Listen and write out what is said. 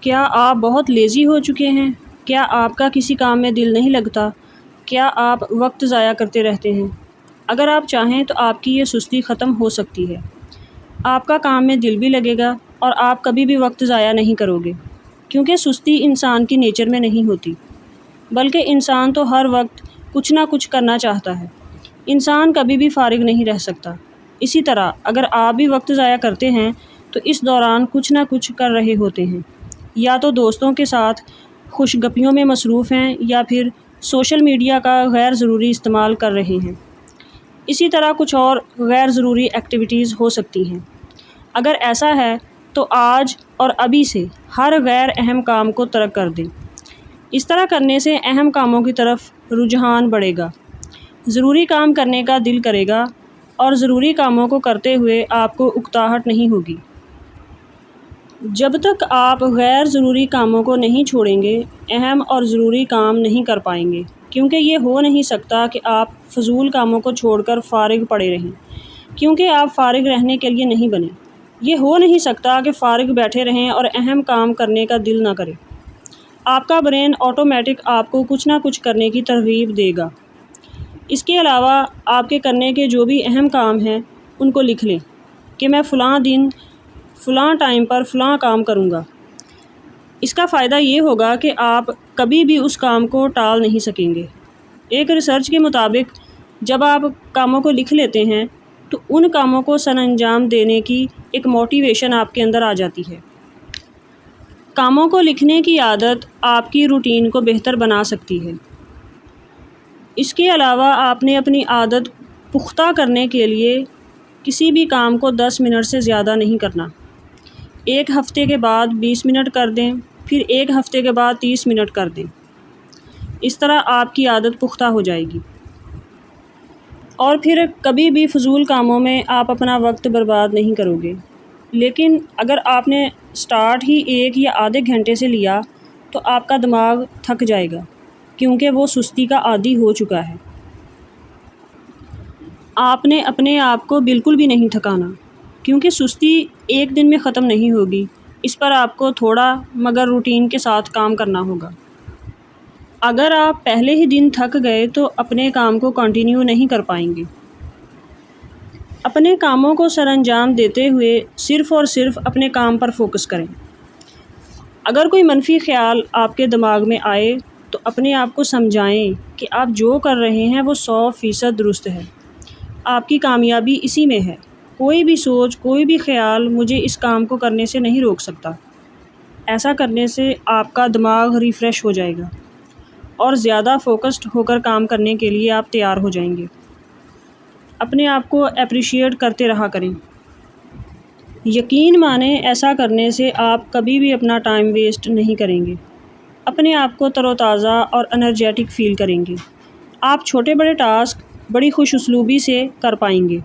کیا آپ بہت لیزی ہو چکے ہیں؟ کیا آپ کا کسی کام میں دل نہیں لگتا؟ کیا آپ وقت ضائع کرتے رہتے ہیں؟ اگر آپ چاہیں تو آپ کی یہ سستی ختم ہو سکتی ہے۔ آپ کا کام میں دل بھی لگے گا اور آپ کبھی بھی وقت ضائع نہیں کرو گے، کیونکہ سستی انسان کی نیچر میں نہیں ہوتی، بلکہ انسان تو ہر وقت کچھ نہ کچھ کرنا چاہتا ہے۔ انسان کبھی بھی فارغ نہیں رہ سکتا۔ اسی طرح اگر آپ بھی وقت ضائع کرتے ہیں تو اس دوران کچھ نہ کچھ کر رہے ہوتے ہیں، یا تو دوستوں کے ساتھ خوش گپیوں میں مصروف ہیں یا پھر سوشل میڈیا کا غیر ضروری استعمال کر رہے ہیں۔ اسی طرح کچھ اور غیر ضروری ایکٹیویٹیز ہو سکتی ہیں۔ اگر ایسا ہے تو آج اور ابھی سے ہر غیر اہم کام کو ترک کر دیں۔ اس طرح کرنے سے اہم کاموں کی طرف رجحان بڑھے گا، ضروری کام کرنے کا دل کرے گا اور ضروری کاموں کو کرتے ہوئے آپ کو اکتاہٹ نہیں ہوگی۔ جب تک آپ غیر ضروری کاموں کو نہیں چھوڑیں گے، اہم اور ضروری کام نہیں کر پائیں گے، کیونکہ یہ ہو نہیں سکتا کہ آپ فضول کاموں کو چھوڑ کر فارغ پڑے رہیں، کیونکہ آپ فارغ رہنے کے لیے نہیں بنے۔ یہ ہو نہیں سکتا کہ فارغ بیٹھے رہیں اور اہم کام کرنے کا دل نہ کرے۔ آپ کا برین آٹومیٹک آپ کو کچھ نہ کچھ کرنے کی ترغیب دے گا۔ اس کے علاوہ آپ کے کرنے کے جو بھی اہم کام ہیں ان کو لکھ لیں کہ میں فلاں دن فلاں ٹائم پر فلاں کام کروں گا۔ اس کا فائدہ یہ ہوگا کہ آپ کبھی بھی اس کام کو ٹال نہیں سکیں گے۔ ایک ریسرچ کے مطابق جب آپ کاموں کو لکھ لیتے ہیں تو ان کاموں کو سر انجام دینے کی ایک موٹیویشن آپ کے اندر آ جاتی ہے۔ کاموں کو لکھنے کی عادت آپ کی روٹین کو بہتر بنا سکتی ہے۔ اس کے علاوہ آپ نے اپنی عادت پختہ کرنے کے لیے کسی بھی کام کو 10 منٹ سے زیادہ نہیں کرنا۔ ایک ہفتے کے بعد 20 منٹ کر دیں، پھر ایک ہفتے کے بعد 30 منٹ کر دیں۔ اس طرح آپ کی عادت پختہ ہو جائے گی، اور پھر کبھی بھی فضول کاموں میں آپ اپنا وقت برباد نہیں کرو گے۔ لیکن اگر آپ نے سٹارٹ ہی 1 یا آدھے گھنٹے سے لیا تو آپ کا دماغ تھک جائے گا، کیونکہ وہ سستی کا عادی ہو چکا ہے۔ آپ نے اپنے آپ کو بالکل بھی نہیں تھکانا، کیونکہ سستی ایک دن میں ختم نہیں ہوگی۔ اس پر آپ کو تھوڑا مگر روٹین کے ساتھ کام کرنا ہوگا۔ اگر آپ پہلے ہی دن تھک گئے تو اپنے کام کو کنٹینیو نہیں کر پائیں گے۔ اپنے کاموں کو سر انجام دیتے ہوئے صرف اور صرف اپنے کام پر فوکس کریں۔ اگر کوئی منفی خیال آپ کے دماغ میں آئے تو اپنے آپ کو سمجھائیں کہ آپ جو کر رہے ہیں وہ 100% درست ہے۔ آپ کی کامیابی اسی میں ہے۔ کوئی بھی سوچ، کوئی بھی خیال مجھے اس کام کو کرنے سے نہیں روک سکتا۔ ایسا کرنے سے آپ کا دماغ ریفریش ہو جائے گا اور زیادہ فوکسڈ ہو کر کام کرنے کے لیے آپ تیار ہو جائیں گے۔ اپنے آپ کو اپریشیٹ کرتے رہا کریں۔ یقین مانیں ایسا کرنے سے آپ کبھی بھی اپنا ٹائم ویسٹ نہیں کریں گے، اپنے آپ کو تر و تازہ اور انرجیٹک فیل کریں گے۔ آپ چھوٹے بڑے ٹاسک بڑی خوش اسلوبی سے کر پائیں گے۔